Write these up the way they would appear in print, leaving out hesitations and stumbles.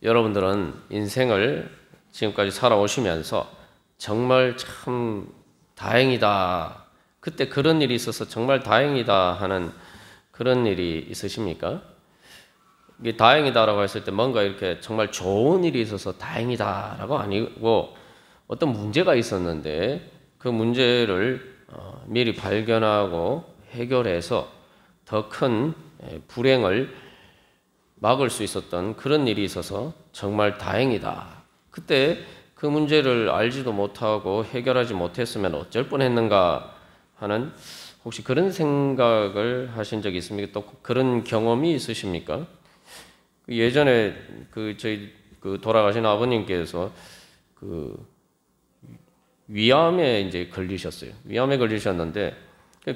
여러분들은 인생을 지금까지 살아오시면서 정말 참 다행이다. 그때 그런 일이 있어서 정말 다행이다 하는 그런 일이 있으십니까? 이게 다행이다라고 했을 때 뭔가 이렇게 정말 좋은 일이 있어서 다행이다라고 아니고 어떤 문제가 있었는데 그 문제를 미리 발견하고 해결해서 더 큰 불행을 막을 수 있었던 그런 일이 있어서 정말 다행이다. 그때 그 문제를 알지도 못하고 해결하지 못했으면 어쩔 뻔했는가 하는 혹시 그런 생각을 하신 적이 있습니까? 또 그런 경험이 있으십니까? 예전에 저희 돌아가신 아버님께서 위암에 이제 걸리셨어요. 위암에 걸리셨는데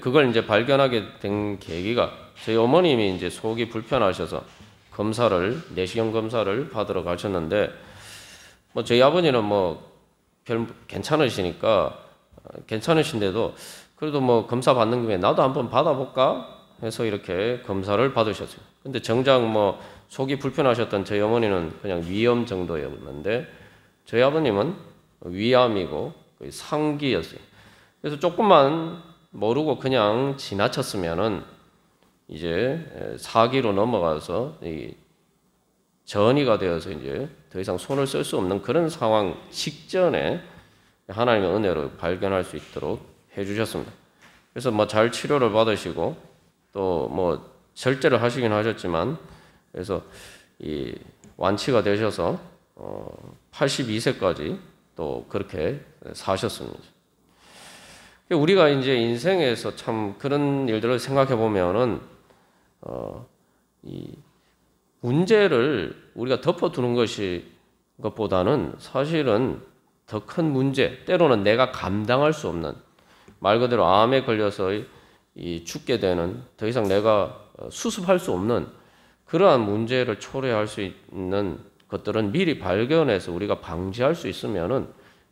그걸 이제 발견하게 된 계기가 저희 어머님이 이제 속이 불편하셔서 내시경 검사를 받으러 가셨는데 뭐 저희 아버님은 뭐 별 괜찮으신데도 그래도 뭐 검사 받는 김에 나도 한번 받아볼까 해서 이렇게 검사를 받으셨어요. 근데 정작 뭐 속이 불편하셨던 저희 어머니는 그냥 위염 정도였는데 저희 아버님은 위암이고 상기였어요. 그래서 조금만 모르고 그냥 지나쳤으면은 이제 사기로 넘어가서 전이가 되어서 이제 더 이상 손을 쓸 수 없는 그런 상황 직전에 하나님의 은혜로 발견할 수 있도록 해주셨습니다. 그래서 뭐 잘 치료를 받으시고 또 뭐 절제를 하시긴 하셨지만 그래서 이 완치가 되셔서 82세까지 또 그렇게 사셨습니다. 우리가 이제 인생에서 참 그런 일들을 생각해 보면은 이 문제를 우리가 덮어두는 것보다는 사실은 더 큰 문제, 때로는 내가 감당할 수 없는 말 그대로 암에 걸려서 죽게 되는 더 이상 내가 수습할 수 없는 그러한 문제를 초래할 수 있는 것들은 미리 발견해서 우리가 방지할 수 있으면은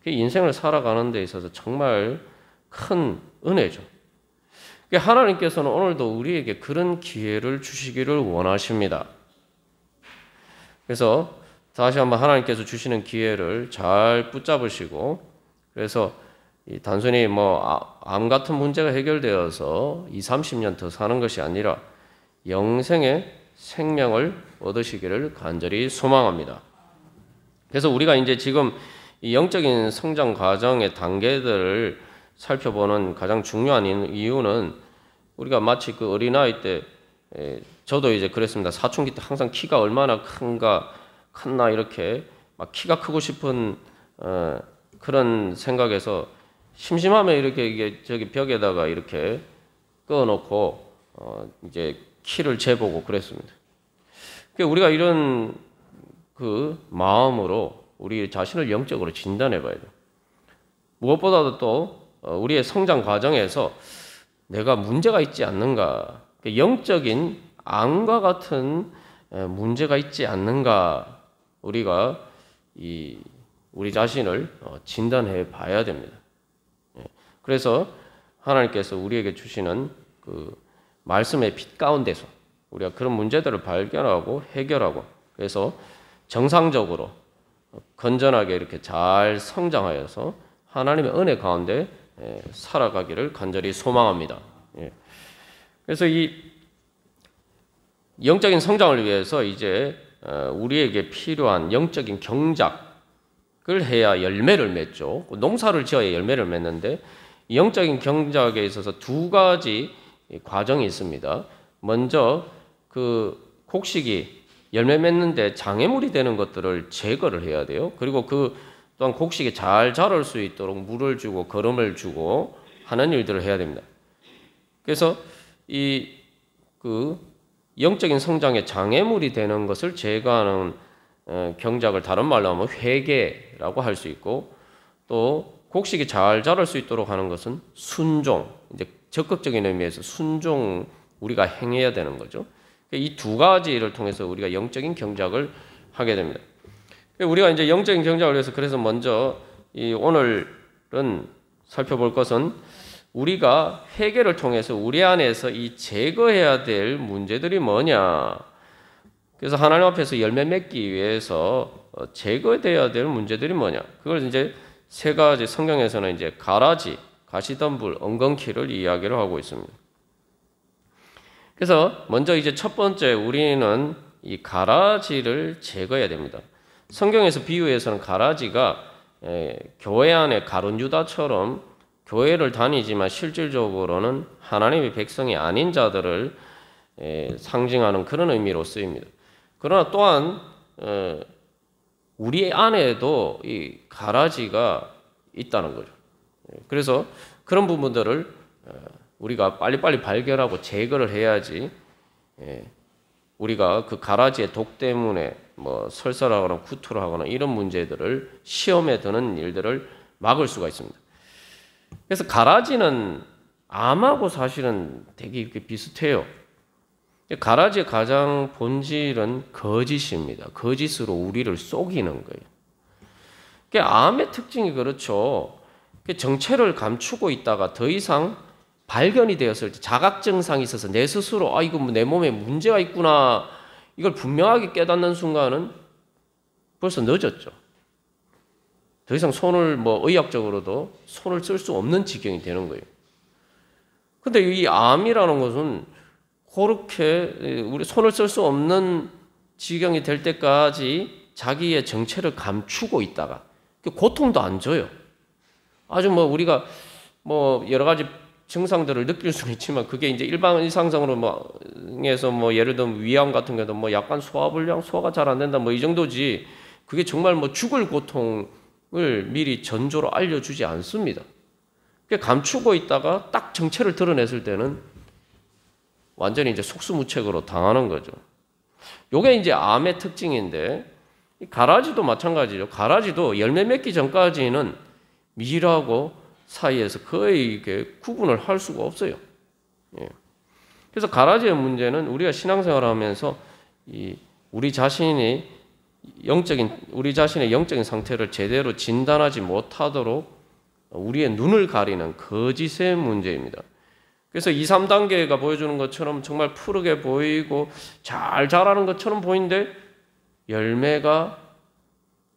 인생을 살아가는 데 있어서 정말 큰 은혜죠. 하나님께서는 오늘도 우리에게 그런 기회를 주시기를 원하십니다. 그래서 다시 한번 하나님께서 주시는 기회를 잘 붙잡으시고 그래서 단순히 뭐 암 같은 문제가 해결되어서 20, 30년 더 사는 것이 아니라 영생의 생명을 얻으시기를 간절히 소망합니다. 그래서 우리가 이제 지금 이 영적인 성장 과정의 단계들을 살펴보는 가장 중요한 이유는 우리가 마치 그 어린아이 때 저도 이제 그랬습니다. 사춘기 때 항상 키가 얼마나 컸나 이렇게 막 키가 크고 싶은 그런 생각에서 심심하면 이렇게 저기 벽에다가 이렇게 꺼놓고 이제 키를 재보고 그랬습니다. 우리가 이런 그 마음으로 우리 자신을 영적으로 진단해 봐야 돼요. 무엇보다도 또 우리의 성장 과정에서 내가 문제가 있지 않는가, 영적인 암과 같은 문제가 있지 않는가 우리가 우리 자신을 진단해 봐야 됩니다. 그래서 하나님께서 우리에게 주시는 그 말씀의 빛 가운데서 우리가 그런 문제들을 발견하고 해결하고 그래서 정상적으로 건전하게 이렇게 잘 성장하여서 하나님의 은혜 가운데 살아가기를 간절히 소망합니다. 그래서 이 영적인 성장을 위해서 이제 우리에게 필요한 영적인 경작을 해야 열매를 맺죠. 농사를 지어야 열매를 맺는데 영적인 경작에 있어서 두 가지 과정이 있습니다. 먼저 그 곡식이 열매 맺는데 장애물이 되는 것들을 제거를 해야 돼요. 그리고 또한 곡식이 잘 자랄 수 있도록 물을 주고 거름을 주고 하는 일들을 해야 됩니다. 그래서 그 영적인 성장에 장애물이 되는 것을 제거하는 경작을 다른 말로 하면 회개라고 할 수 있고 또 곡식이 잘 자랄 수 있도록 하는 것은 순종, 이제 적극적인 의미에서 순종 우리가 행해야 되는 거죠. 이 두 가지를 통해서 우리가 영적인 경작을 하게 됩니다. 우리가 이제 영적인 경작을 위해서 그래서 먼저 오늘은 살펴볼 것은 우리가 회개를 통해서 우리 안에서 이 제거해야 될 문제들이 뭐냐. 그래서 하나님 앞에서 열매 맺기 위해서 제거되어야 될 문제들이 뭐냐? 그걸 이제 세 가지 성경에서는 이제 가라지, 가시덤불, 엉겅퀴를 이야기를 하고 있습니다. 그래서 먼저 이제 첫 번째 우리는 이 가라지를 제거해야 됩니다. 성경에서 비유에서는 가라지가 교회 안에 가룟 유다처럼 교회를 다니지만 실질적으로는 하나님의 백성이 아닌 자들을 상징하는 그런 의미로 쓰입니다. 그러나 또한 우리 안에도 이 가라지가 있다는 거죠. 그래서 그런 부분들을 우리가 빨리빨리 발견하고 제거를 해야지 우리가 그 가라지의 독 때문에 뭐 설사하거나 구토를 하거나 이런 문제들을 시험에 드는 일들을 막을 수가 있습니다. 그래서 가라지는 암하고 사실은 되게 이렇게 비슷해요. 가라지의 가장 본질은 거짓입니다. 거짓으로 우리를 속이는 거예요. 암의 특징이 그렇죠. 정체를 감추고 있다가 더 이상 발견이 되었을 때 자각 증상이 있어서 내 스스로 이거 내 몸에 문제가 있구나 이걸 분명하게 깨닫는 순간은 벌써 늦었죠. 더 이상 손을 의학적으로도 손을 쓸 수 없는 지경이 되는 거예요. 근데 이 암이라는 것은 그렇게 우리 손을 쓸 수 없는 지경이 될 때까지 자기의 정체를 감추고 있다가 고통도 안 줘요. 아주 우리가 여러 가지 증상들을 느낄 수는 있지만 그게 이제 일반 일상적으로 해서 예를 들면 위암 같은 경우도 약간 소화불량, 소화가 잘 안 된다 이 정도지 그게 정말 죽을 고통을 미리 전조로 알려주지 않습니다. 감추고 있다가 딱 정체를 드러냈을 때는 완전히 이제 속수무책으로 당하는 거죠. 요게 이제 암의 특징인데 가라지도 마찬가지죠. 가라지도 열매 맺기 전까지는 밀하고 사이에서 거의 이렇게 구분을 할 수가 없어요. 그래서 가라지의 문제는 우리가 신앙생활을 하면서 우리 자신의 영적인 상태를 제대로 진단하지 못하도록 우리의 눈을 가리는 거짓의 문제입니다. 그래서 2, 3단계가 보여주는 것처럼 정말 푸르게 보이고 잘 자라는 것처럼 보이는데 열매를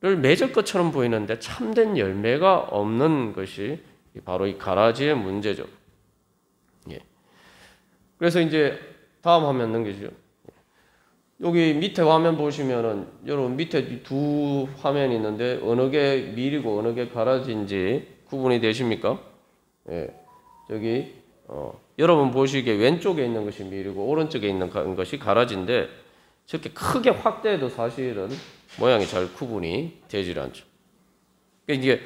맺을 것처럼 보이는데 참된 열매가 없는 것이 바로 이 가라지의 문제죠. 그래서 이제 다음 화면 넘기죠. 여기 밑에 화면 보시면은 여러분 밑에 두 화면이 있는데 어느 게 밀이고 어느 게 가라지인지 구분이 되십니까? 저기 여러분 보시기에 왼쪽에 있는 것이 밀이고 오른쪽에 있는 것이 가라지인데 저렇게 크게 확대해도 사실은 모양이 잘 구분이 되질 않죠. 이게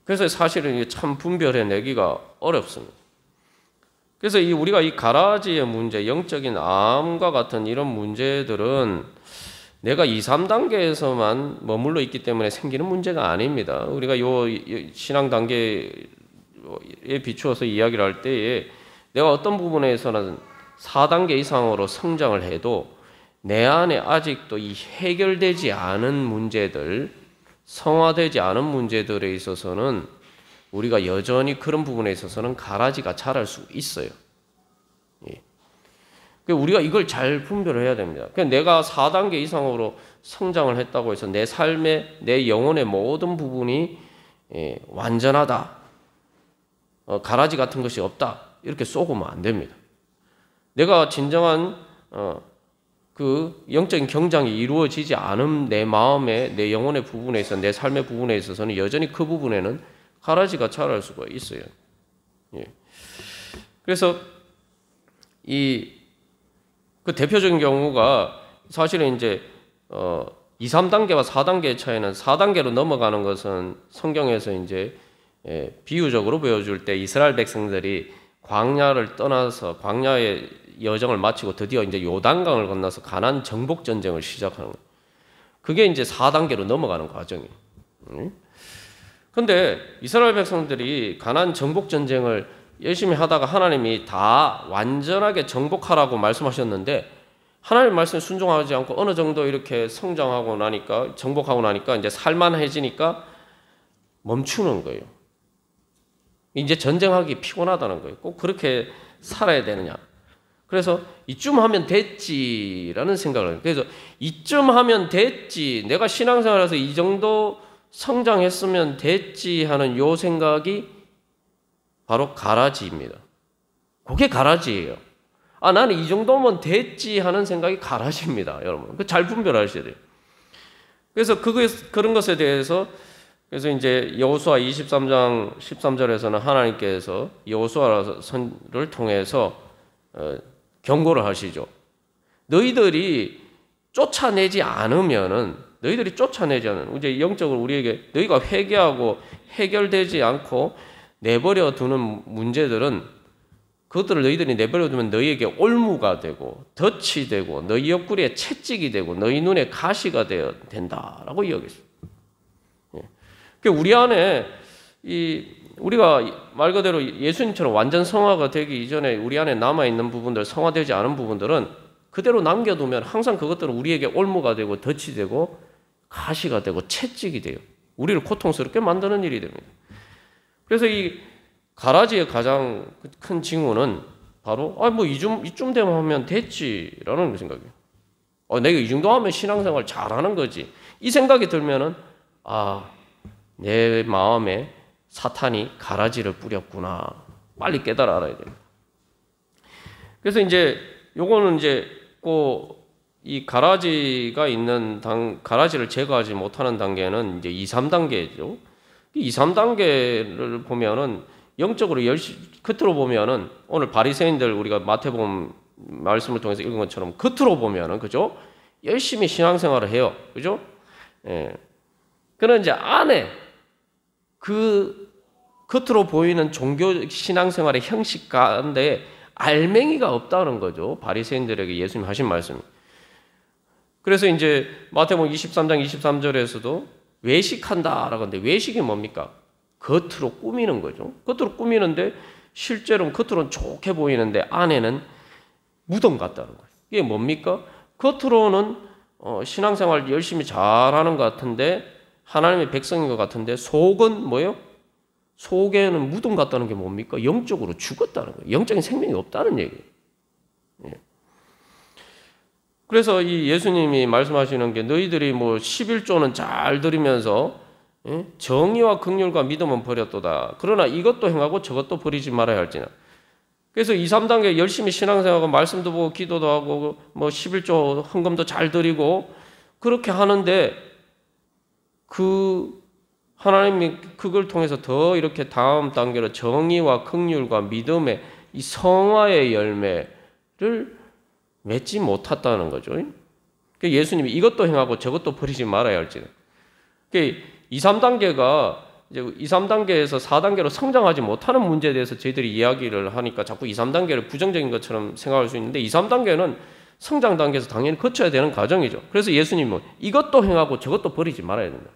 그래서 사실은 이게 참 분별해내기가 어렵습니다. 그래서 우리가 이 가라지의 문제, 영적인 암과 같은 이런 문제들은 내가 2, 3단계에서만 머물러 있기 때문에 생기는 문제가 아닙니다. 우리가 요 신앙 단계에 비추어서 이야기를 할 때에 내가 어떤 부분에서는 4단계 이상으로 성장을 해도 내 안에 아직도 이 해결되지 않은 문제들, 성화되지 않은 문제들에 있어서는 우리가 여전히 그런 부분에 있어서는 가라지가 자랄 수 있어요. 우리가 이걸 잘 분별해야 됩니다. 내가 4단계 이상으로 성장을 했다고 해서 내 삶의, 내 영혼의 모든 부분이 완전하다, 가라지 같은 것이 없다 이렇게 쏘고면 안 됩니다. 내가 진정한 그 영적인 경장이 이루어지지 않은 내 마음의, 내 영혼의 부분에 있어서, 내 삶의 부분에 있어서는 여전히 그 부분에는 가라지가 자랄 수가 있어요. 그래서 그 대표적인 경우가 사실은 이제 2, 3단계와 4단계의 차이는 4단계로 넘어가는 것은 성경에서 이제 비유적으로 보여줄 때 이스라엘 백성들이 광야를 떠나서 광야의 여정을 마치고 드디어 이제 요단강을 건너서 가나안 정복 전쟁을 시작하는 거예요. 그게 이제 4단계로 넘어가는 과정이에요. 근데 이스라엘 백성들이 가나안 정복 전쟁을 열심히 하다가 하나님이 다 완전하게 정복하라고 말씀하셨는데 하나님 말씀에 순종하지 않고 어느 정도 이렇게 성장하고 나니까 정복하고 나니까 이제 살만해지니까 멈추는 거예요. 이제 전쟁하기 피곤하다는 거예요. 꼭 그렇게 살아야 되느냐? 그래서 이쯤 하면 됐지라는 생각을 해요. 그래서 이쯤 하면 됐지, 내가 신앙생활에서 이 정도 성장했으면 됐지 하는 요 생각이 바로 가라지입니다. 그게 가라지예요. 아, 나는 이 정도면 됐지 하는 생각이 가라지입니다, 여러분. 잘 분별하셔야 돼요. 그래서 그런 것에 대해서 그래서 이제 여호수아 23장 13절에서는 하나님께서 여호수아를 통해서 경고를 하시죠. 너희들이 쫓아내지 않으면은 이제 영적으로 우리에게 너희가 회개하고 해결되지 않고 내버려 두는 문제들은 그것들을 너희들이 내버려 두면 너희에게 올무가 되고 덫이 되고 너희 옆구리에 채찍이 되고 너희 눈에 가시가 된다라고 이야기했어요. 우리 안에 우리가 말 그대로 예수님처럼 완전 성화가 되기 이전에 우리 안에 남아있는 부분들, 성화되지 않은 부분들은 그대로 남겨두면 항상 그것들은 우리에게 올무가 되고 덫이 되고 가시가 되고 채찍이 돼요. 우리를 고통스럽게 만드는 일이 됩니다. 그래서 이 가라지의 가장 큰 징후는 바로 뭐 이쯤 되면 하면 됐지라는 생각이에요. 내가 이 정도 하면 신앙생활 잘하는 거지. 이 생각이 들면은 내 마음에 사탄이 가라지를 뿌렸구나. 빨리 깨달아 알아야 됩니다. 그래서 이제 요거는 이제 이 가라지가 있는 가라지를 제거하지 못하는 단계는 이제 2, 3단계죠. 2, 3단계를 보면은 영적으로 겉으로 보면은 오늘 바리새인들 우리가 마태복음 말씀을 통해서 읽은 것처럼 겉으로 보면은 그죠? 열심히 신앙생활을 해요. 그죠? 예. 그러나 이제 안에 그 겉으로 보이는 종교 신앙생활의 형식 가운데 알맹이가 없다는 거죠. 바리새인들에게 예수님 하신 말씀. 그래서 이제 마태복음 23장 23절에서도 외식한다라고 하는데 외식이 뭡니까? 겉으로 꾸미는 거죠. 겉으로 꾸미는데 실제로는 겉으로는 좋게 보이는데 안에는 무덤 같다는 거예요. 이게 뭡니까? 겉으로는 신앙생활 열심히 잘하는 것 같은데 하나님의 백성인 것 같은데 속은 뭐예요? 속에는 무덤 같다는 게 뭡니까? 영적으로 죽었다는 거예요. 영적인 생명이 없다는 얘기예요. 예. 그래서 이 예수님이 말씀하시는 게 너희들이 뭐 11조는 잘 들으면서 정의와 긍휼과 믿음은 버렸도다. 그러나 이것도 행하고 저것도 버리지 말아야 할지나. 그래서 2, 3단계 열심히 신앙생활하고 말씀도 보고 기도도 하고 뭐 11조 헌금도 잘 드리고 그렇게 하는데 하나님이 그걸 통해서 더 이렇게 다음 단계로 정의와 긍휼과 믿음의 이 성화의 열매를 맺지 못했다는 거죠. 예수님이 이것도 행하고 저것도 버리지 말아야 할지나. 2, 3단계가 이제 2, 3단계에서 4단계로 성장하지 못하는 문제에 대해서 저희들이 이야기를 하니까 자꾸 2, 3단계를 부정적인 것처럼 생각할 수 있는데 2, 3단계는 성장 단계에서 당연히 거쳐야 되는 과정이죠. 그래서 예수님은 이것도 행하고 저것도 버리지 말아야 된다.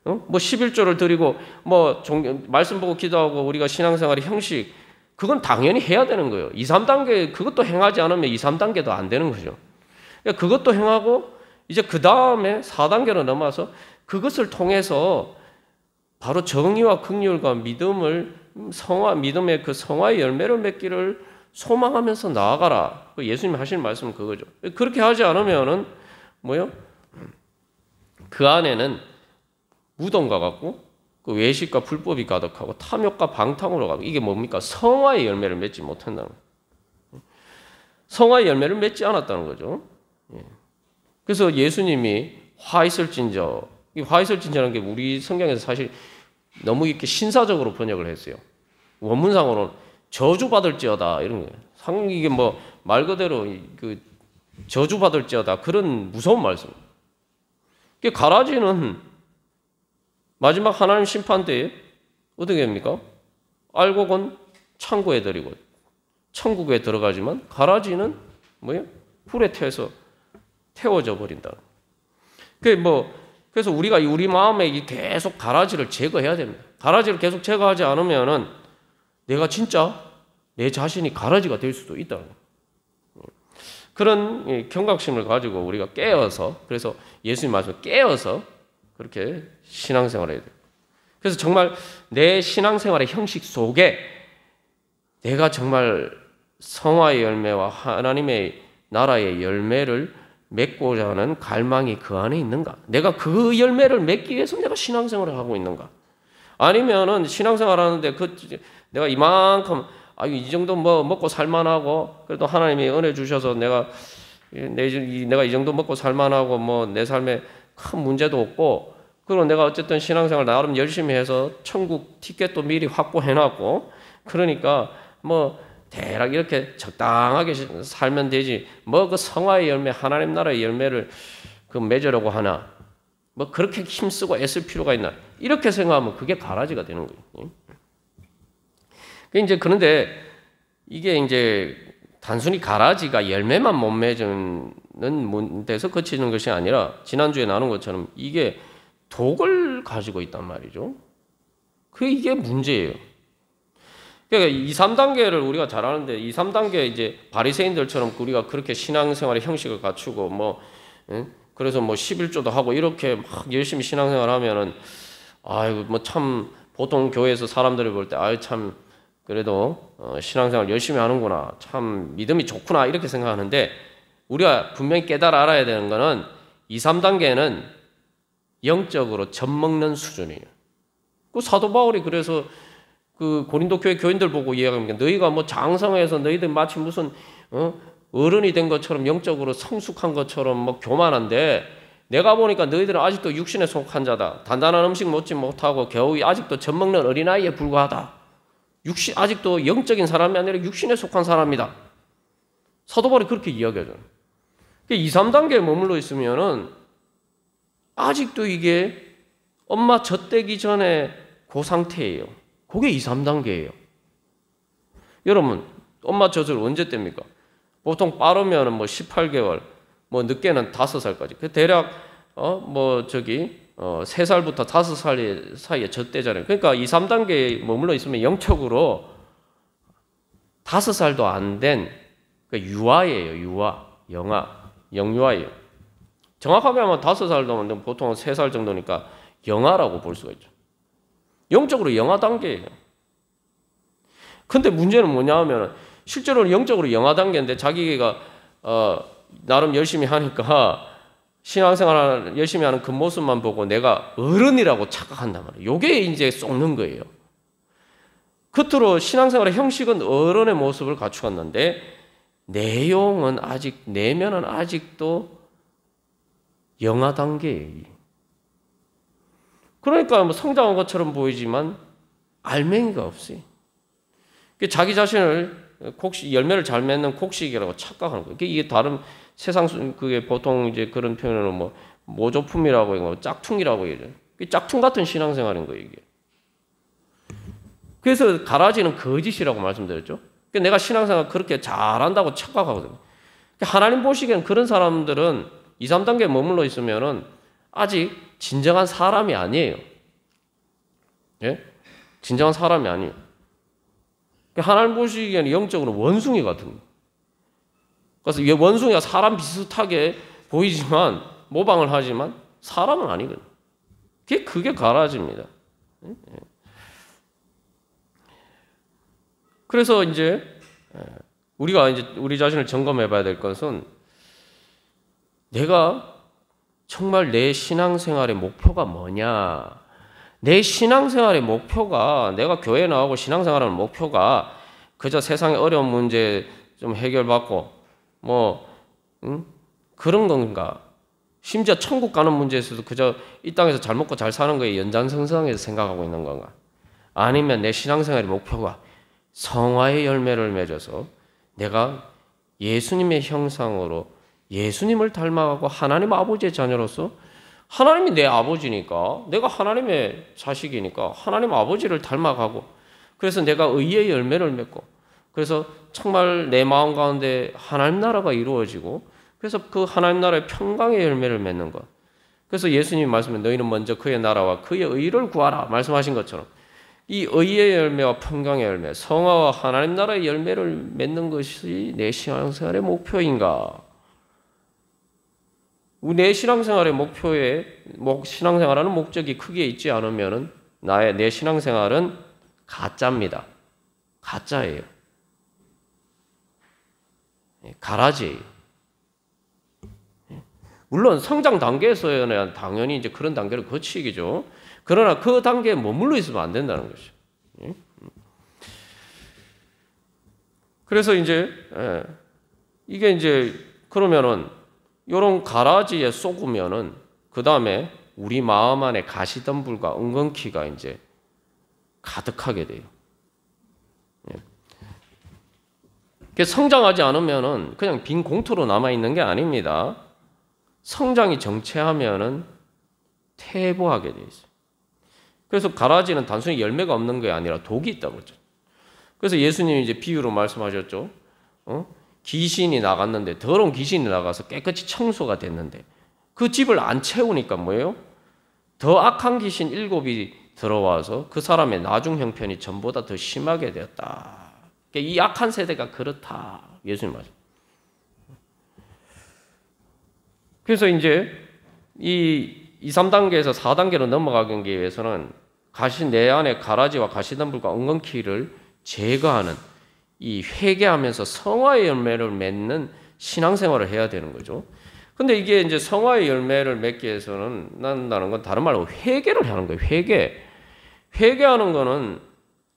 뭐 11조를 드리고 뭐 말씀 보고 기도하고 우리가 신앙생활의 형식 그건 당연히 해야 되는 거예요. 2, 3단계 그것도 행하지 않으면 2, 3단계도 안 되는 거죠. 그러니까 그것도 행하고 이제 그 다음에 4단계로 넘어서 그것을 통해서 바로 정의와 긍휼과 믿음의 그 성화의 열매를 맺기를 소망하면서 나아가라. 예수님이 하시는 말씀은 그거죠. 그렇게 하지 않으면은 뭐요? 그 안에는 무덤과 같고 그 외식과 불법이 가득하고 탐욕과 방탕으로 가고 이게 뭡니까? 성화의 열매를 맺지 못한다는 거예요. 성화의 열매를 맺지 않았다는 거죠. 그래서 예수님이 화 있을진저, 이 화 있을진저라는 게 우리 성경에서 사실 너무 이렇게 신사적으로 번역을 했어요. 원문상으로는 저주받을지어다 이런 거예요. 이게 뭐 말 그대로 그 저주받을지어다 그런 무서운 말씀. 이게 가라지는 마지막 하나님 심판 때에 어떻게 됩니까? 알곡은 창고에 들이고 천국에 들어가지만 가라지는 뭐예요? 불에 태워져 버린다. 그래서 우리가 우리 마음에 계속 가라지를 제거해야 됩니다. 가라지를 계속 제거하지 않으면은 내가 진짜 내 자신이 가라지가 될 수도 있다는 거예요. 그런 경각심을 가지고 우리가 깨어서 그래서 예수님 말씀 깨어서 그렇게 신앙생활을 해야 돼요. 그래서 정말 내 신앙생활의 형식 속에 내가 정말 성화의 열매와 하나님의 나라의 열매를 맺고자 하는 갈망이 그 안에 있는가? 내가 그 열매를 맺기 위해서 내가 신앙생활을 하고 있는가? 아니면은 신앙생활 하는데 내가 이만큼 이 정도 뭐 먹고 살만하고 그래도 하나님이 은혜 주셔서 내가 이 정도 먹고 살만하고 뭐 내 삶에 큰 문제도 없고 그리고 내가 어쨌든 신앙생활 나름 열심히 해서 천국 티켓도 미리 확보해놨고 그러니까 뭐 대략 이렇게 적당하게 살면 되지 뭐 그 성화의 열매 하나님 나라의 열매를 맺으려고 하나 뭐 그렇게 힘쓰고 애쓸 필요가 있나 이렇게 생각하면 그게 가라지가 되는 거예요. 그런데 이게 이제 단순히 가라지가 열매만 못 맺는 데서 그치는 것이 아니라 지난주에 나눈 것처럼 이게 독을 가지고 있단 말이죠. 이게 문제예요. 그러니까 2, 3단계를 우리가 잘 아는데 2, 3단계 이제 바리새인들처럼 우리가 그렇게 신앙생활의 형식을 갖추고 그래서 11조도 하고 이렇게 막 열심히 신앙생활 하면은 아이고 뭐 참 보통 교회에서 사람들이 볼 때 아유 참 그래도 신앙생활 열심히 하는구나 참 믿음이 좋구나 이렇게 생각하는데 우리가 분명히 깨달아 알아야 되는 거는 2, 3단계는 영적으로 젖먹는 수준이에요. 사도 바울이 그래서 고린도 교회 교인들 보고 이야기합니다. 너희가 뭐 장성해서 너희들 마치 무슨 어른이 된 것처럼 영적으로 성숙한 것처럼 뭐 교만한데 내가 보니까 너희들은 아직도 육신에 속한 자다. 단단한 음식 먹지 못하고 겨우 아직도 젖먹는 어린아이에 불과하다. 아직도 영적인 사람이 아니라 육신에 속한 사람이다. 사도 바울이 그렇게 이야기하잖아요. 2, 3단계에 머물러 있으면은 아직도 이게 엄마 젖대기 전에 그 상태예요. 그게 2, 3단계예요. 여러분, 엄마 젖을 언제 뗍니까? 보통 빠르면 뭐 18개월, 뭐 늦게는 5살까지. 대략 3살부터 5살 사이에 젖대잖아요. 그러니까 2, 3단계에 머물러 있으면 영적으로 5살도 안 된 유아예요. 유아, 영유아예요. 정확하게 하면 5살도 보통 3살 정도니까 영아라고 볼 수가 있죠. 영적으로 영아 단계예요. 근데 문제는 뭐냐 하면 실제로는 영적으로 영아 단계인데 자기가 나름 열심히 하니까 신앙생활 열심히 하는 그 모습만 보고 내가 어른이라고 착각한단 말이에요. 이게 이제 썩는 거예요. 겉으로 신앙생활의 형식은 어른의 모습을 갖추었는데 내면은 아직도 영아 단계예요. 그러니까 뭐 성장한 것처럼 보이지만 알맹이가 없어요. 자기 자신을 열매를 잘 맺는 곡식이라고 착각하는 거예요. 이게 다른 그게 보통 이제 그런 표현으로 뭐 모조품이라고 하고 짝퉁이라고 얘기해요. 짝퉁 같은 신앙생활인 거예요, 이게. 그래서 가라지는 거짓이라고 말씀드렸죠. 내가 신앙생활 그렇게 잘한다고 착각하거든요. 하나님 보시기엔 그런 사람들은 2, 3단계에 머물러 있으면은 아직 진정한 사람이 아니에요. 예? 진정한 사람이 아니에요. 하나님 보시기에는 영적으로 원숭이 같은 거예요. 그래서 이 원숭이가 사람 비슷하게 보이지만 모방을 하지만 사람은 아니거든요. 그게 가라지입니다. 그래서 이제 우리가 이제 우리 자신을 점검해 봐야 될 것은 내가 정말 내 신앙생활의 목표가 뭐냐? 내 신앙생활의 목표가 내가 교회 나오고 신앙생활하는 목표가 그저 세상의 어려운 문제 좀 해결받고 그런 건가? 심지어 천국 가는 문제에서도 그저 이 땅에서 잘 먹고 잘 사는 거에 연장선상에서 생각하고 있는 건가? 아니면 내 신앙생활의 목표가 성화의 열매를 맺어서 내가 예수님의 형상으로 예수님을 닮아가고 하나님 아버지의 자녀로서 하나님이 내 아버지니까 내가 하나님의 자식이니까 하나님 아버지를 닮아가고 그래서 내가 의의 열매를 맺고 그래서 정말 내 마음 가운데 하나님 나라가 이루어지고 그래서 그 하나님 나라의 평강의 열매를 맺는 것. 그래서 예수님이 말씀해 너희는 먼저 그의 나라와 그의 의를 구하라 말씀하신 것처럼 이 의의 열매와 평강의 열매, 성화와 하나님 나라의 열매를 맺는 것이 내 신앙생활의 목표인가? 내 신앙생활의 신앙생활하는 목적이 크게 있지 않으면 내 신앙생활은 가짜입니다. 가짜예요. 가라지예요. 물론 성장 단계에서는 당연히 이제 그런 단계를 거치기죠. 그러나 그 단계에 머물러 있으면 안 된다는 것이죠. 그래서 이제 이게 이제 그러면은 이런 가라지에 쏟으면은 그 다음에 우리 마음 안에 가시덤불과 은근키가 이제 가득하게 돼요. 성장하지 않으면은 그냥 빈 공터로 남아 있는 게 아닙니다. 성장이 정체하면은 퇴보하게 돼 있어요. 그래서 가라지는 단순히 열매가 없는 게 아니라 독이 있다고 그랬죠. 그래서 예수님이 이제 비유로 말씀하셨죠. 귀신이 나갔는데, 더러운 귀신이 나가서 깨끗이 청소가 됐는데 그 집을 안 채우니까 뭐예요? 더 악한 귀신 7이 들어와서 그 사람의 나중 형편이 전보다 더 심하게 되었다. 이 악한 세대가 그렇다. 예수님 말씀. 그래서 이제 이 2, 3단계에서 4단계로 넘어가기 위해서는 내 안에 가라지와 가시덤불과 은근키를 제거하는 이 회개하면서 성화의 열매를 맺는 신앙생활을 해야 되는 거죠. 근데 이게 이제 성화의 열매를 맺기 위해서는 난다는 건 다른 말로 회개를 하는 거예요. 회개하는 거는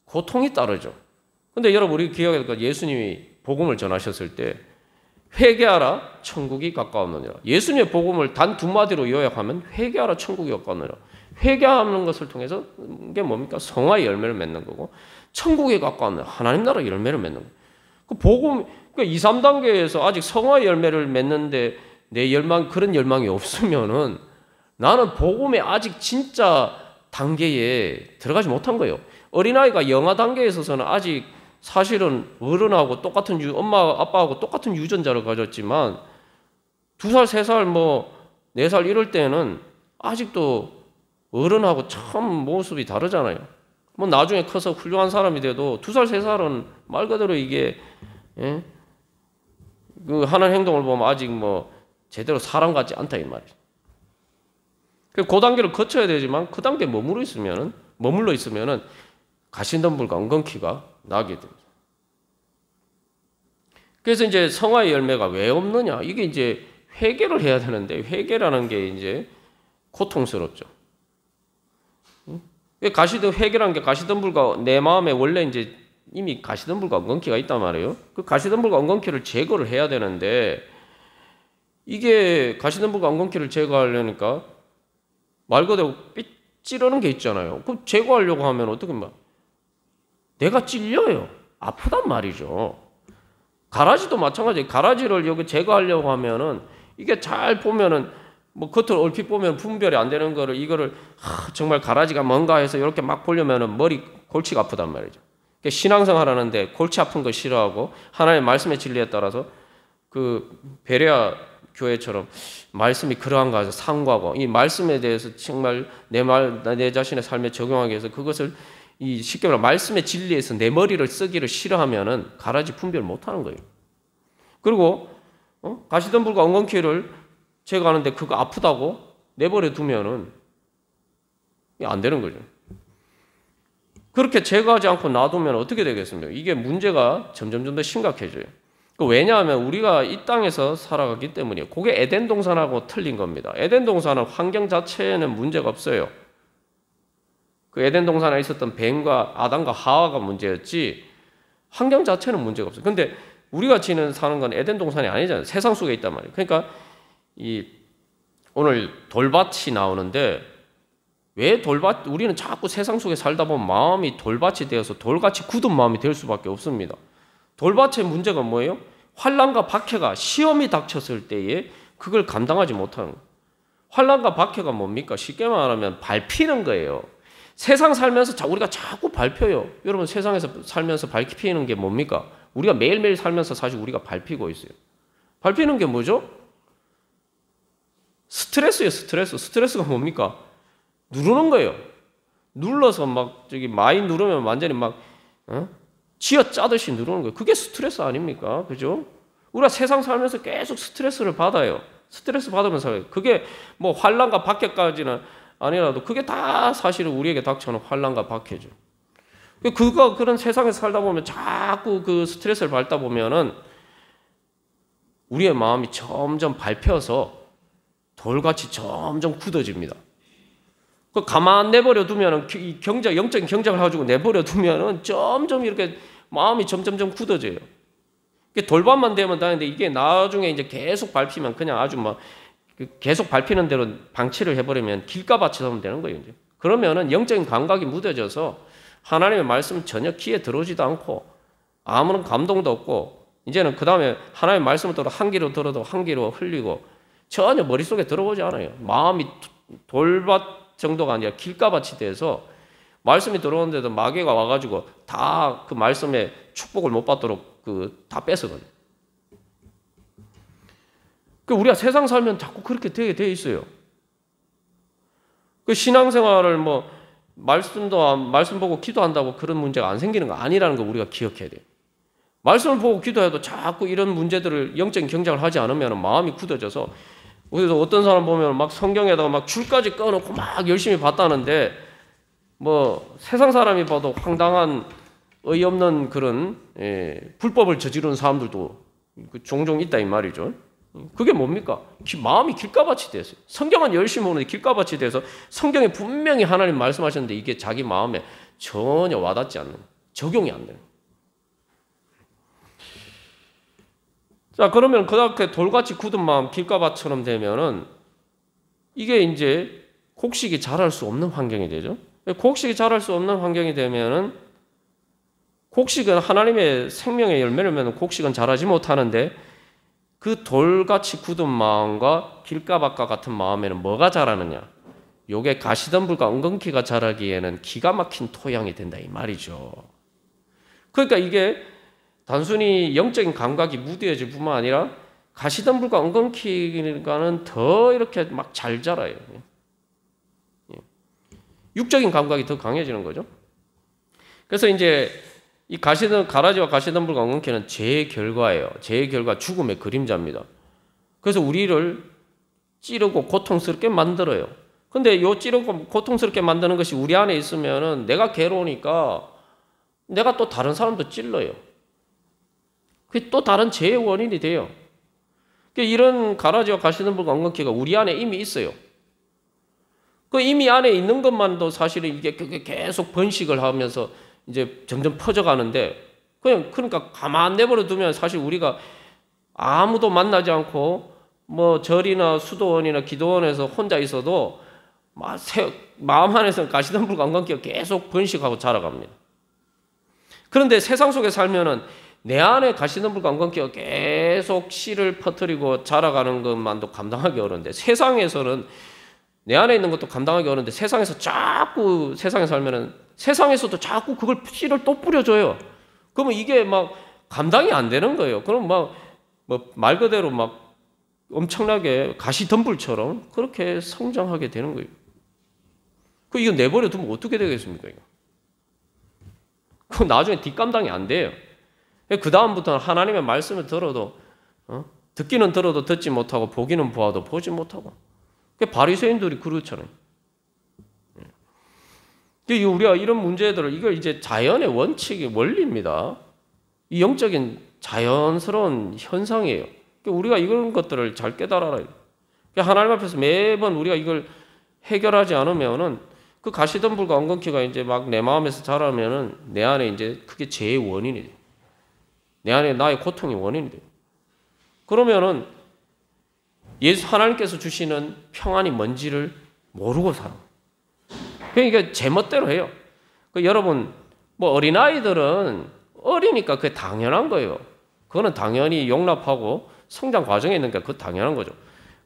고통이 따르죠. 근데 여러분 우리 기억해야 될 건 예수님이 복음을 전하셨을 때 회개하라 천국이 가까웠느니라. 예수님의 복음을 단 두 마디로 요약하면 회개하라 천국이 가까웠느니라. 회개하는 것을 통해서 이게 뭡니까? 성화의 열매를 맺는 거고 천국에 가까운 하나님 나라 열매를 맺는 거예요. 그 복음, 그러니까 2, 3단계에서 아직 성화의 열매를 맺는데 내 그런 열망이 없으면은 나는 복음에 아직 진짜 단계에 들어가지 못한 거예요. 어린아이가 영아 단계에 있어서는 아직 사실은 어른하고 똑같은 엄마, 아빠하고 똑같은 유전자를 가졌지만 2살, 3살, 4살 이럴 때는 아직도 어른하고 참 모습이 다르잖아요. 나중에 커서 훌륭한 사람이 돼도 2살, 3살은 말 그대로 이게, 그 하는 행동을 보면 아직 제대로 사람 같지 않다, 이 말이죠. 그 단계를 거쳐야 되지만 그 단계에 머물러 있으면은 가시덤불과 은근키가 나게 됩니다. 그래서 이제 성화의 열매가 왜 없느냐? 이게 이제 회개를 해야 되는데 회개라는 게 이제 고통스럽죠. 회개라는 게 가시덤불과 내 마음에 원래 이제 이미 가시덤불과 은근키가 있단 말이에요. 그 가시덤불과 은근키를 제거를 해야 되는데 이게 가시덤불과 은근키를 제거하려니까 말 그대로 찌르는 게 있잖아요. 그럼 제거하려고 하면 어떻게 내가 찔려요. 아프단 말이죠. 가라지도 마찬가지예요. 가라지를 여기 제거하려고 하면은 이게 잘 보면은 겉을 얼핏 보면 분별이 안 되는 거를 이거를 정말 가라지가 뭔가 해서 이렇게 막 보려면은 골치가 아프단 말이죠. 신앙생활 하는데 골치 아픈 거 싫어하고 하나님의 말씀의 진리에 따라서 그 베레아 교회처럼 말씀이 그러한가 해서 상고하고 이 말씀에 대해서 정말 내 자신의 삶에 적용하기 위해서 그것을 쉽게 말하면 말씀의 진리에서 내 머리를 쓰기를 싫어하면은 가라지 분별 못하는 거예요. 그리고 가시덤불과 은근키를 제거하는데 그거 아프다고 내버려 두면은 안 되는 거죠. 그렇게 제거하지 않고 놔두면 어떻게 되겠습니까? 이게 문제가 점점 더 심각해져요. 왜냐하면 우리가 이 땅에서 살아가기 때문이에요. 그게 에덴 동산하고 틀린 겁니다. 에덴 동산은 환경 자체에는 문제가 없어요. 그 에덴 동산에 있었던 뱀과 아담과 하와가 문제였지 환경 자체는 문제가 없어요. 근데 우리가 사는 건 에덴 동산이 아니잖아요. 세상 속에 있단 말이에요. 그러니까 오늘 돌밭이 나오는데 왜 우리는 자꾸 세상 속에 살다 보면 마음이 돌밭이 되어서 돌같이 굳은 마음이 될 수밖에 없습니다. 돌밭의 문제가 뭐예요? 환난과 박해가 시험이 닥쳤을 때에 그걸 감당하지 못하는 거예요. 환난과 박해가 뭡니까? 쉽게 말하면 밟히는 거예요. 세상 살면서 우리가 자꾸 밟혀요. 여러분 세상에서 살면서 밟히는 게 뭡니까? 우리가 매일매일 살면서 사실 우리가 밟히고 있어요. 밟히는 게 뭐죠? 스트레스예요. 스트레스가 뭡니까? 누르는 거예요. 눌러서 많이 누르면 완전히 쥐어 짜듯이 누르는 거예요. 그게 스트레스 아닙니까? 그죠? 우리가 세상 살면서 계속 스트레스를 받아요. 스트레스 받으면서 살아요. 그게 환난과 박해까지는 아니라도 그게 다 사실은 우리에게 닥쳐오는 환난과 박해죠. 그런 세상에서 살다 보면 자꾸 그 스트레스를 받다 보면은 우리의 마음이 점점 밟혀서 돌같이 점점 굳어집니다. 그 가만 내버려 두면은 영적인 경작을 가지고 내버려 두면은 점점 이렇게 마음이 점점점 굳어져요. 돌밭만 되면 다는데 이게 나중에 이제 계속 밟히면 그냥 아주 막 계속 밟히는 대로 방치를 해버리면 길가밭이 되면 되는 거예요. 이제. 그러면은 영적인 감각이 무뎌져서 하나님의 말씀 전혀 귀에 들어오지도 않고 아무런 감동도 없고 이제는 그 다음에 하나님의 말씀을 들어 한 귀로 들어도 한 귀로 흘리고 전혀 머릿속에 들어오지 않아요. 마음이 돌밭 정도가 아니라 길가밭이 돼서 말씀이 들어오는데도 마귀가 와가지고 다 그 말씀에 축복을 못 받도록 다 뺏어가요. 우리가 세상 살면 자꾸 그렇게 되게 돼 있어요. 신앙생활을 말씀 보고 기도한다고 그런 문제가 안 생기는 거 아니라는 거 우리가 기억해야 돼요. 말씀을 보고 기도해도 자꾸 이런 문제들을 영적인 경작을 하지 않으면 마음이 굳어져서 그래서 어떤 사람 보면 막 성경에다가 막 줄까지 꺼놓고 막 열심히 봤다는데 세상 사람이 봐도 황당한 어이없는 그런 불법을 저지르는 사람들도 종종 있다 이 말이죠. 그게 뭡니까? 마음이 길가밭이 됐어요. 성경은 열심히 보는데 길가밭이 돼서 성경에 분명히 하나님 말씀하셨는데 이게 자기 마음에 전혀 와닿지 않는, 적용이 안 되는. 자, 그러면 그렇게 돌같이 굳은 마음, 길가밭처럼 되면은 이게 이제 곡식이 자랄 수 없는 환경이 되죠. 곡식이 자랄 수 없는 환경이 되면은 곡식은 하나님의 생명의 열매를 맺는 곡식은 자라지 못하는데 그 돌같이 굳은 마음과 길가밭과 같은 마음에는 뭐가 자라느냐? 요게 가시덤불과 엉겅퀴가 자라기에는 기가 막힌 토양이 된다 이 말이죠. 그러니까 이게 단순히 영적인 감각이 무뎌질 뿐만 아니라 가시덤불과 엉겅퀴가는 더 이렇게 막 잘 자라요. 육적인 감각이 더 강해지는 거죠. 그래서 이제 이 가라지와 가시덤불과 엉겅퀴는 죄의 결과예요. 죄의 결과, 죽음의 그림자입니다. 그래서 우리를 찌르고 고통스럽게 만들어요. 근데 요 찌르고 고통스럽게 만드는 것이 우리 안에 있으면은 내가 괴로우니까 내가 또 다른 사람도 찔러요. 그게 또 다른 죄의 원인이 돼요. 이런 가라지와 가시덤불과 엉겅퀴가 우리 안에 이미 있어요. 그 이미 안에 있는 것만도 사실은 이게 계속 번식을 하면서 이제 점점 퍼져가는데 그러니까 가만 내버려 두면 사실 우리가 아무도 만나지 않고 절이나 수도원이나 기도원에서 혼자 있어도 마음 안에서는 가시덤불과 엉겅퀴가 계속 번식하고 자라갑니다. 그런데 세상 속에 살면은 내 안에 가시덤불과 엉겅퀴가 계속 씨를 퍼뜨리고 자라가는 것만도 감당하기 어려운데 세상에서는 내 안에 있는 것도 감당하기 어려운데 세상에서 자꾸 세상에 살면은 세상에서도 자꾸 그걸 씨를 또 뿌려줘요. 그러면 이게 막 감당이 안 되는 거예요. 그럼 말 그대로 막 엄청나게 가시덤불처럼 그렇게 성장하게 되는 거예요. 이거 내버려 두면 어떻게 되겠습니까? 이거? 그 나중에 뒷감당이 안 돼요. 그 다음부터는 하나님의 말씀을 들어도 듣기는 들어도 듣지 못하고 보기는 보아도 보지 못하고. 바리새인들이 그렇잖아요. 우리가 이런 문제들을 이걸 이제 자연의 원칙이 원리입니다. 이 영적인 자연스러운 현상이에요. 우리가 이런 것들을 잘 깨달아라. 하나님 앞에서 매번 우리가 이걸 해결하지 않으면은 그 가시덤불과 엉겅퀴가 이제 막 내 마음에서 자라면은 내 안에 이제 그게 죄의 원인이 돼요. 내 안에 나의 고통의 원인이 돼요. 그러면은 하나님께서 주시는 평안이 뭔지를 모르고 살아. 그러니까 제멋대로 해요. 여러분, 어린아이들은 어리니까 그게 당연한 거예요. 그거는 당연히 용납하고 성장 과정에 있는 게 그거 당연한 거죠.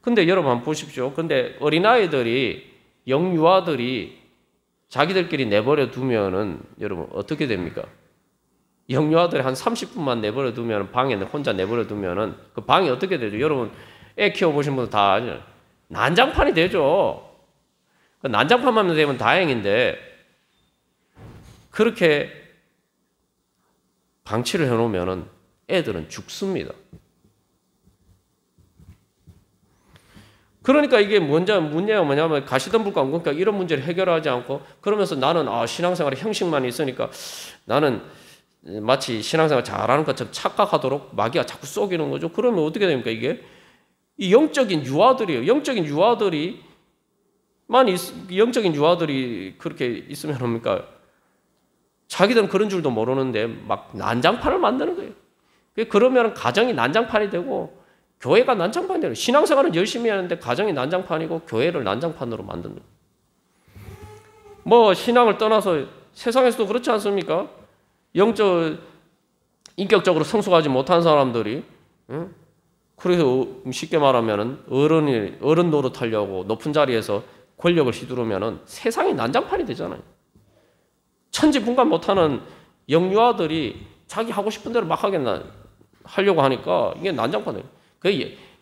근데 여러분 한번 보십시오. 근데 어린아이들이, 영유아들이 자기들끼리 내버려 두면은 여러분 어떻게 됩니까? 영유아들이 한 30분만 내버려 두면 방에 혼자 내버려 두면은 그 방이 어떻게 되죠? 여러분 애 키워보신 분들 다 아시잖아요. 난장판이 되죠. 난장판만 되면 다행인데 그렇게 방치를 해놓으면 애들은 죽습니다. 그러니까 이게 문제가 뭐냐면 가시덤불과 엉겅퀴가 이런 문제를 해결하지 않고 그러면서 나는 신앙생활에 형식만 있으니까 나는 마치 신앙생활 잘하는 것처럼 착각하도록 마귀가 자꾸 속이는 거죠. 그러면 어떻게 됩니까? 이게 이 영적인 유아들이에요. 영적인 유아들이 그렇게 있으면 뭡니까? 자기들은 그런 줄도 모르는데 막 난장판을 만드는 거예요. 그러면 가정이 난장판이 되고 교회가 난장판이 되고 신앙생활은 열심히 하는데 가정이 난장판이고 교회를 난장판으로 만드는 거예요. 뭐 신앙을 떠나서 세상에서도 그렇지 않습니까? 인격적으로 성숙하지 못한 사람들이 그래서 쉽게 말하면 어른 노릇하려고 높은 자리에서 권력을 휘두르면 세상이 난장판이 되잖아요. 천지분간 못하는 영유아들이 자기 하고 싶은 대로 막 하려고 하니까 이게 난장판이에요.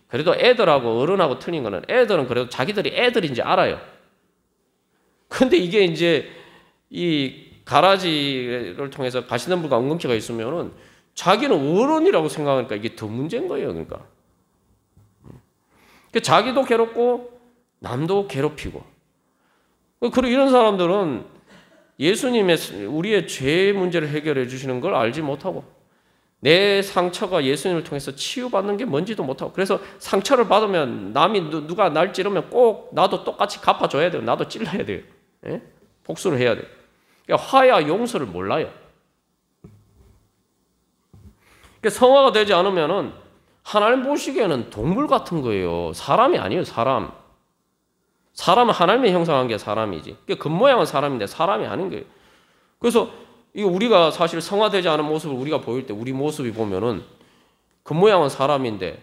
그래도 애들하고 어른하고 틀린 거는 애들은 그래도 자기들이 애들인지 알아요. 근데 이게 이제 이 가라지를 통해서 가시덤불과 엉겅퀴가 있으면은 자기는 어른이라고 생각하니까 이게 더 문제인 거예요. 그러니까 자기도 괴롭고 남도 괴롭히고. 그리고 이런 사람들은 예수님의 우리의 죄 문제를 해결해 주시는 걸 알지 못하고 내 상처가 예수님을 통해서 치유받는 게 뭔지도 못하고 그래서 상처를 받으면 누가 날 찌르면 꼭 나도 똑같이 갚아줘야 돼요. 나도 찔러야 돼요. 예? 복수를 해야 돼요. 그러니까 화해와 용서를 몰라요. 그러니까 성화가 되지 않으면은 하나님 보시기에는 동물 같은 거예요. 사람이 아니에요. 사람은 하나님의 형상한 게 사람이지. 그러니까 겉모양은 사람인데 사람이 아닌 거예요. 그래서 이거 우리가 사실 성화되지 않은 모습을 우리가 보일 때 우리 모습이 보면은 겉모양은 사람인데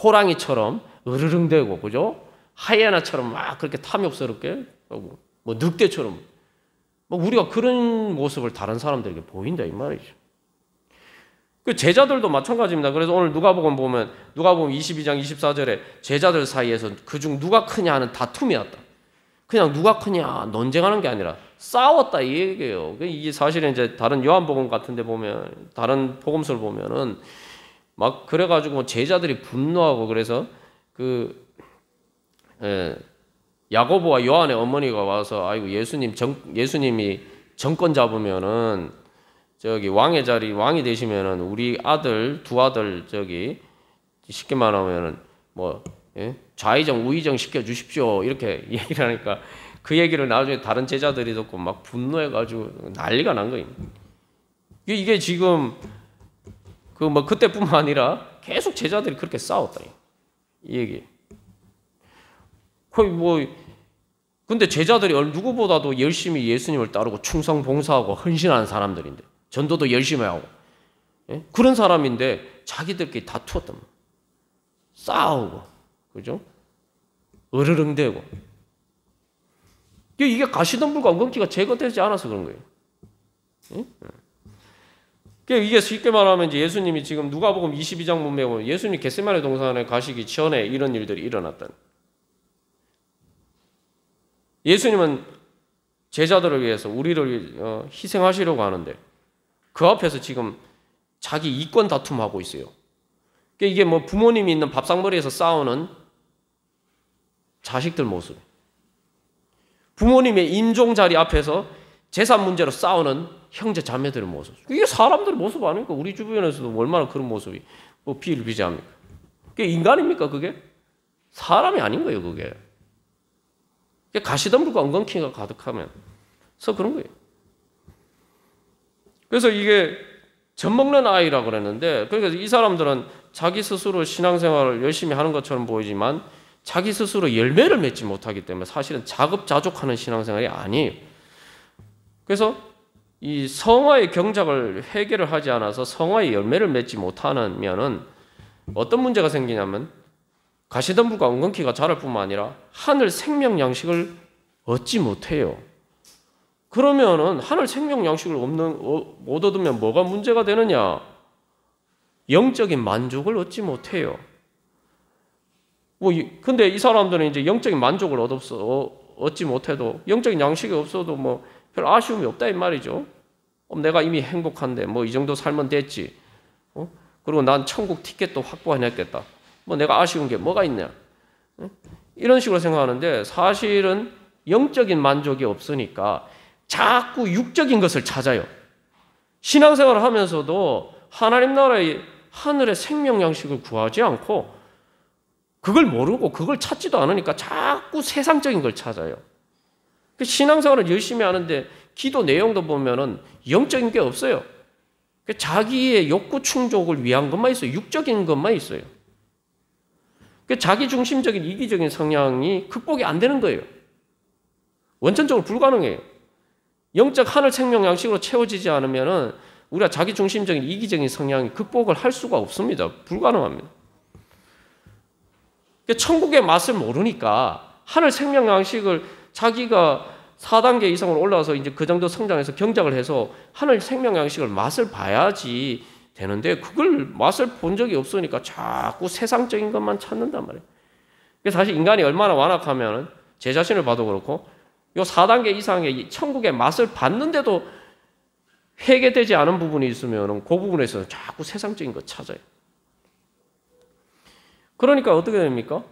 호랑이처럼 으르릉대고 그죠? 하이에나처럼 막 그렇게 탐욕스럽게 하고 뭐 늑대처럼 뭐 우리가 그런 모습을 다른 사람들에게 보인다 이 말이죠. 그 제자들도 마찬가지입니다. 그래서 오늘 누가복음 22장 24절에 제자들 사이에서 그중 누가 크냐 하는 다툼이 왔다. 그냥 누가 크냐 논쟁하는 게 아니라 싸웠다 이 얘기예요. 이게 사실은 이제 다른 요한복음 같은데 보면 다른 복음서를 보면은 막 그래가지고 제자들이 분노하고 그래서 야고보와 요한의 어머니가 와서 아이고 예수님이 정권 잡으면은 저기 왕의 자리 왕이 되시면은 우리 두 아들 쉽게 말하면은 뭐 좌의정 우의정 시켜 주십시오 이렇게 얘기를 하니까 그 얘기를 나중에 다른 제자들이 듣고 막 분노해가지고 난리가 난 거예요. 이게 지금 뭐 그때뿐만 아니라 계속 제자들이 그렇게 싸웠다 이 얘기. 거의 뭐 근데 제자들이 누구보다도 열심히 예수님을 따르고 충성 봉사하고 헌신하는 사람들인데. 전도도 열심히 하고 그런 사람인데 자기들끼리 다투었단 말이에요. 싸우고 그죠? 으르릉대고 이게 가시덤불과 엉겅퀴가 제거되지 않아서 그런 거예요. 이게 쉽게 말하면 이제 예수님이 지금 누가복음 22장 보면 예수님이 겟세마네 동산에 가시기 전에 이런 일들이 일어났다. 예수님은 제자들을 위해서 우리를 희생하시려고 하는데 그 앞에서 지금 자기 이권 다툼하고 있어요. 이게 뭐 부모님이 있는 밥상머리에서 싸우는 자식들 모습. 부모님의 임종 자리 앞에서 재산 문제로 싸우는 형제 자매들의 모습. 이게 사람들의 모습 아닙니까? 우리 주변에서도 얼마나 그런 모습이 뭐 비일비재합니까? 그게 인간입니까? 그게? 사람이 아닌 거예요, 그게. 가시덤불과 엉겅퀴가 가득하면서 그런 거예요. 그래서 이게 젖먹는 아이라고 그랬는데 그러니까 이 사람들은 자기 스스로 신앙생활을 열심히 하는 것처럼 보이지만 자기 스스로 열매를 맺지 못하기 때문에 사실은 자급자족하는 신앙생활이 아니에요. 그래서 이 성화의 경작을 해결을 하지 않아서 성화의 열매를 맺지 못하면은 어떤 문제가 생기냐면 가시덤불과 엉겅퀴가 자랄 뿐만 아니라 하늘 생명 양식을 얻지 못해요. 그러면은 하늘 생명 양식을 못 얻으면 뭐가 문제가 되느냐? 영적인 만족을 얻지 못해요. 근데 이 사람들은 이제 영적인 만족을 얻지 못해도 영적인 양식이 없어도 뭐 별 아쉬움이 없다 이 말이죠. 내가 이미 행복한데 뭐 이 정도 살면 됐지. 그리고 난 천국 티켓도 확보해냈겠다. 뭐 내가 아쉬운 게 뭐가 있냐? 이런 식으로 생각하는데 사실은 영적인 만족이 없으니까 자꾸 육적인 것을 찾아요. 신앙생활을 하면서도 하나님 나라의 하늘의 생명 양식을 구하지 않고 그걸 모르고 그걸 찾지도 않으니까 자꾸 세상적인 걸 찾아요. 신앙생활을 열심히 하는데 기도 내용도 보면은 영적인 게 없어요. 자기의 욕구 충족을 위한 것만 있어요. 육적인 것만 있어요. 자기 중심적인 이기적인 성향이 극복이 안 되는 거예요. 원천적으로 불가능해요. 영적 하늘 생명 양식으로 채워지지 않으면은 우리가 자기 중심적인 이기적인 성향이 극복을 할 수가 없습니다. 불가능합니다. 천국의 맛을 모르니까 하늘 생명 양식을 자기가 4단계 이상으로 올라와서 이제 그 정도 성장해서 경작을 해서 하늘 생명 양식을 맛을 봐야지 되는데 그걸 맛을 본 적이 없으니까 자꾸 세상적인 것만 찾는단 말이에요. 그래서 사실 인간이 얼마나 완악하면 제 자신을 봐도 그렇고 요 4단계 이상의 천국의 맛을 봤는데도 회개되지 않은 부분이 있으면 그 부분에서 자꾸 세상적인 것 찾아요. 그러니까 어떻게 됩니까?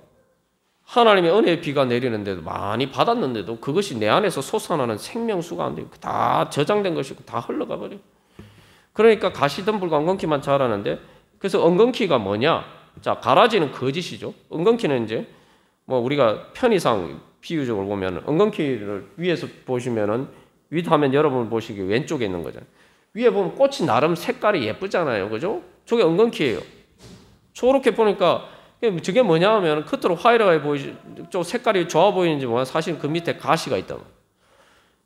하나님의 은혜의 비가 내리는데도 많이 받았는데도 그것이 내 안에서 솟아나는 생명수가 안 돼요. 다 저장된 것이고 다 흘러가 버려요. 그러니까 가시덤불과 엉겅퀴만 자라는데 그래서 엉겅퀴가 뭐냐? 자, 가라지는 거짓이죠. 엉겅퀴는 이제 뭐 우리가 편의상 비유적으로 보면 엉겅퀴를 위에서 보시면은 윗화면 여러분 보시기 왼쪽에 있는 거잖아요. 위에 보면 꽃이 나름 색깔이 예쁘잖아요. 그죠? 저게 엉겅퀴예요. 저렇게 보니까 저게 뭐냐 하면 겉으로 화이트하게 보이지, 좀 색깔이 좋아 보이는지 뭐야. 사실 그 밑에 가시가 있다.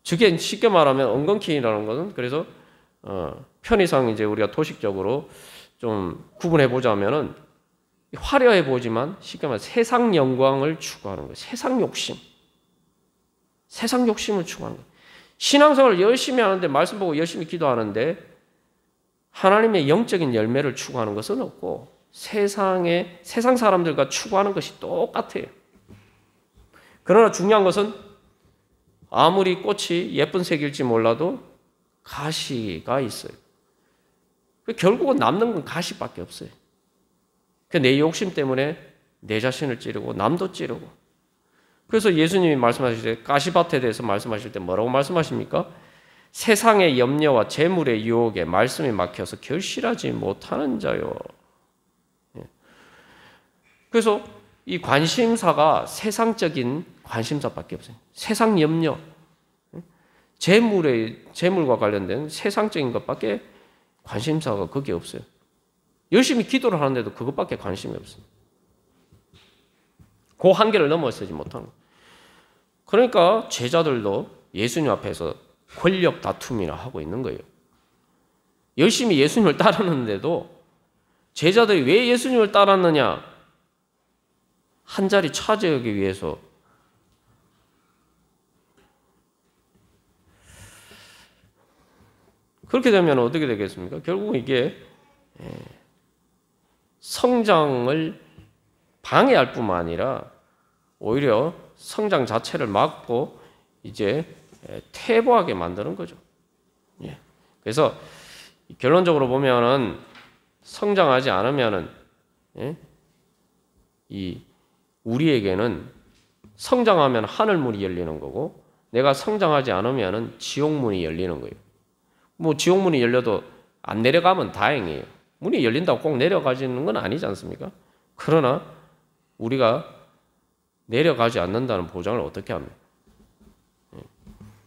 저게 쉽게 말하면 엉겅퀴라는 것은 그래서 편의상 이제 우리가 도식적으로 좀 구분해 보자면은 화려해 보이지만 쉽게 말하면 세상 영광을 추구하는 거예요. 세상 욕심. 세상 욕심을 추구하는 거예요. 신앙생활을 열심히 하는데 말씀 보고 열심히 기도하는데 하나님의 영적인 열매를 추구하는 것은 없고 세상 사람들과 추구하는 것이 똑같아요. 그러나 중요한 것은 아무리 꽃이 예쁜 색일지 몰라도 가시가 있어요. 결국은 남는 건 가시밖에 없어요. 내 욕심 때문에 내 자신을 찌르고 남도 찌르고. 그래서 예수님이 말씀하실 때 가시밭에 대해서 말씀하실 때 뭐라고 말씀하십니까? 세상의 염려와 재물의 유혹에 말씀이 막혀서 결실하지 못하는 자요. 그래서 이 관심사가 세상적인 관심사밖에 없어요. 세상 염려, 재물과 관련된 세상적인 것밖에 관심사가 거기에 없어요. 열심히 기도를 하는데도 그것밖에 관심이 없어요. 그 한계를 넘어서지 못하는 거예요. 그러니까 제자들도 예수님 앞에서 권력 다툼이나 하고 있는 거예요. 열심히 예수님을 따르는데도 제자들이 왜 예수님을 따랐느냐? 한 자리 차지하기 위해서. 그렇게 되면 어떻게 되겠습니까? 결국 이게 성장을 방해할 뿐만 아니라 오히려 성장 자체를 막고 이제 퇴보하게 만드는 거죠. 그래서 결론적으로 보면은 성장하지 않으면은 이 우리에게는 성장하면 하늘문이 열리는 거고 내가 성장하지 않으면은 지옥문이 열리는 거예요. 뭐 지옥문이 열려도 안 내려가면 다행이에요. 문이 열린다고 꼭 내려가지는 건 아니지 않습니까? 그러나 우리가 내려가지 않는다는 보장을 어떻게 합니까?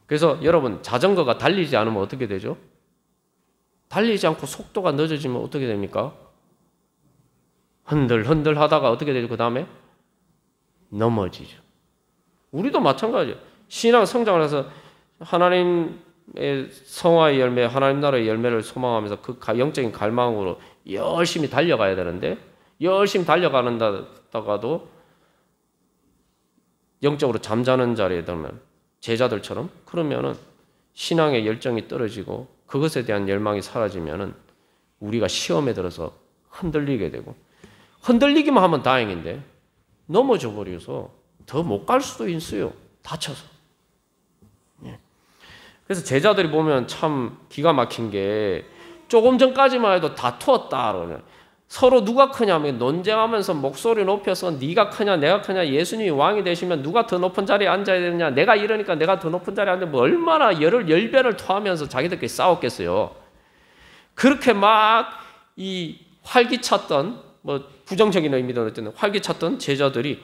그래서 여러분 자전거가 달리지 않으면 어떻게 되죠? 달리지 않고 속도가 늦어지면 어떻게 됩니까? 흔들흔들 하다가 어떻게 되죠? 그 다음에 넘어지죠. 우리도 마찬가지예요. 신앙 성장을 해서 하나님의 성화의 열매, 하나님 나라의 열매를 소망하면서 그 영적인 갈망으로 열심히 달려가야 되는데 열심히 달려가는다가도 영적으로 잠자는 자리에 들면 제자들처럼 그러면은 신앙의 열정이 떨어지고 그것에 대한 열망이 사라지면은 우리가 시험에 들어서 흔들리게 되고 흔들리기만 하면 다행인데 넘어져 버려서 더 못 갈 수도 있어요. 다쳐서. 그래서 제자들이 보면 참 기가 막힌 게 조금 전까지만 해도 다투었다. 서로 누가 크냐면 논쟁하면서 목소리 높여서 네가 크냐 내가 크냐 예수님이 왕이 되시면 누가 더 높은 자리에 앉아야 되느냐 내가 이러니까 내가 더 높은 자리에 앉으면 뭐 얼마나 열변을 토하면서 자기들끼리 싸웠겠어요. 그렇게 막 이 활기찼던, 뭐 부정적인 의미도 어쨌든 활기찼던 제자들이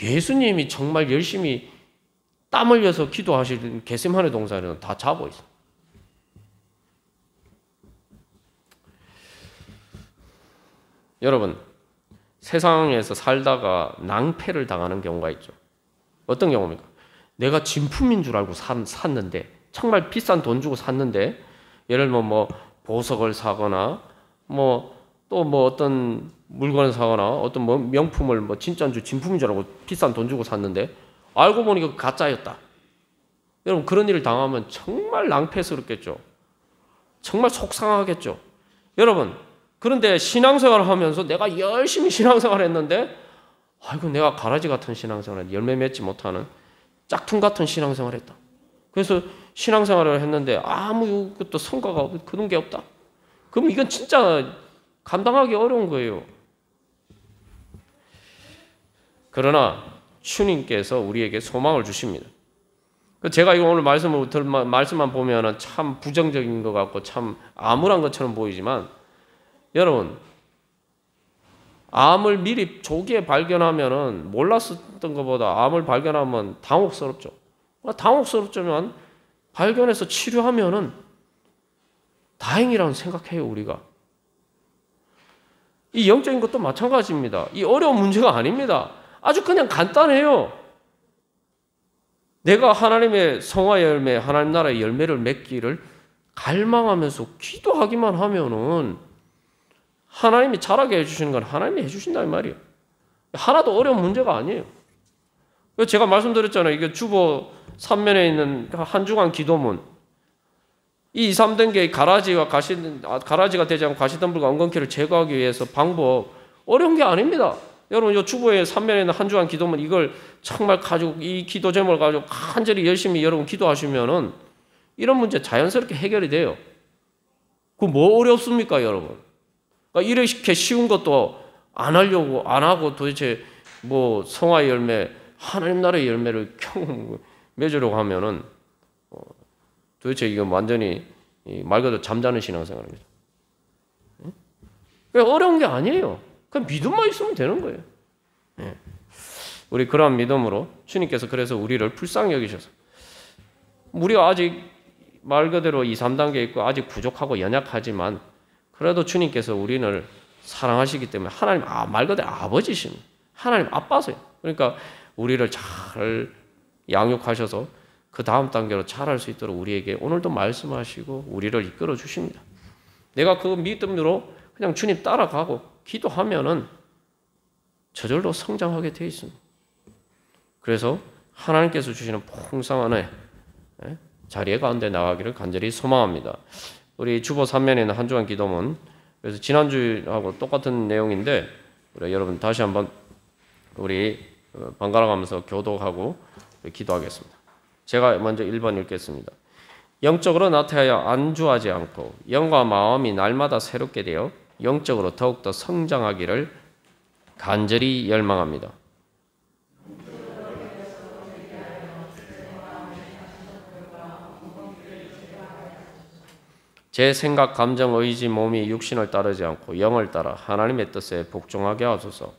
예수님이 정말 열심히 땀 흘려서 기도하시는 겟세마네 동산에는 다 자고 있어요. 여러분, 세상에서 살다가 낭패를 당하는 경우가 있죠. 어떤 경우입니까? 내가 진품인 줄 알고 샀는데, 정말 비싼 돈 주고 샀는데, 예를 들면 뭐 보석을 사거나 또 어떤 물건을 사거나 어떤 뭐 명품을 뭐 진짜인 줄 진품인 줄 알고 비싼 돈 주고 샀는데 알고 보니까 가짜였다. 여러분, 그런 일을 당하면 정말 낭패스럽겠죠. 정말 속상하겠죠. 여러분, 그런데 신앙생활을 하면서 내가 열심히 신앙생활을 했는데 아이고, 내가 가라지 같은 신앙생활을 열매 맺지 못하는 짝퉁 같은 신앙생활을 했다. 그래서 신앙생활을 했는데 아무 것도 성과가 그런 게 없다. 그럼 이건 진짜 감당하기 어려운 거예요. 그러나 주님께서 우리에게 소망을 주십니다. 제가 이거 오늘 말씀만 보면 참 부정적인 것 같고 참 암울한 것처럼 보이지만, 여러분, 암을 미리 조기에 발견하면은 몰랐었던 것보다 암을 발견하면 당혹스럽죠. 당혹스럽지만 발견해서 치료하면은 다행이라고 생각해요, 우리가. 이 영적인 것도 마찬가지입니다. 이 어려운 문제가 아닙니다. 아주 그냥 간단해요. 내가 하나님의 성화의 열매, 하나님 나라의 열매를 맺기를 갈망하면서 기도하기만 하면은 하나님이 잘하게 해주시는 건 하나님이 해주신다는 말이에요. 하나도 어려운 문제가 아니에요. 제가 말씀드렸잖아요. 이게 주보 3면에 있는 한중한 기도문. 이 2, 3단계의 가라지가 되지 않고 가시덤불과 엉겅퀴를 제거하기 위해서 방법, 어려운 게 아닙니다. 여러분, 이 주보의 3면에 있는 한중한 기도문, 이걸 정말 가지고, 이 기도 제목을 가지고 간절히 열심히 여러분 기도하시면은 이런 문제 자연스럽게 해결이 돼요. 그 뭐 어렵습니까, 여러분? 그러니까 이렇게 쉬운 것도 안 하려고, 안 하고 도대체 뭐 성화의 열매, 하나님 나라의 열매를 겨우 맺으려고 하면은 도대체 이거 완전히 말 그대로 잠자는 신앙생활입니다. 어려운 게 아니에요. 그냥 믿음만 있으면 되는 거예요. 우리 그러한 믿음으로 주님께서 그래서 우리를 불쌍히 여기셔서, 우리가 아직 말 그대로 2, 3단계 있고 아직 부족하고 연약하지만 그래도 주님께서 우리를 사랑하시기 때문에 하나님 말 그대로 아버지십니다. 하나님 아빠세요. 그러니까 우리를 잘 양육하셔서 그 다음 단계로 잘할 수 있도록 우리에게 오늘도 말씀하시고 우리를 이끌어 주십니다. 내가 그 믿음으로 그냥 주님 따라가고 기도하면은 저절로 성장하게 되어 있습니다. 그래서 하나님께서 주시는 풍성한 은혜, 자리에 가운데 나가기를 간절히 소망합니다. 우리 주보 3면에 있는 한주간 기도문, 그래서 지난주하고 똑같은 내용인데 우리 여러분 다시 한번 우리 번갈아 가면서 교독하고 기도하겠습니다. 제가 먼저 1번 읽겠습니다. 영적으로 나타나야 안주하지 않고 영과 마음이 날마다 새롭게 되어 영적으로 더욱더 성장하기를 간절히 열망합니다. 제 생각, 감정, 의지, 몸이 육신을 따르지 않고 영을 따라 하나님의 뜻에 복종하게 하소서.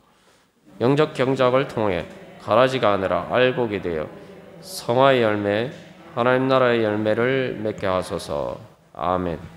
영적 경작을 통해 가라지가 아니라 알곡이 되어 성화의 열매, 하나님 나라의 열매를 맺게 하소서. 아멘.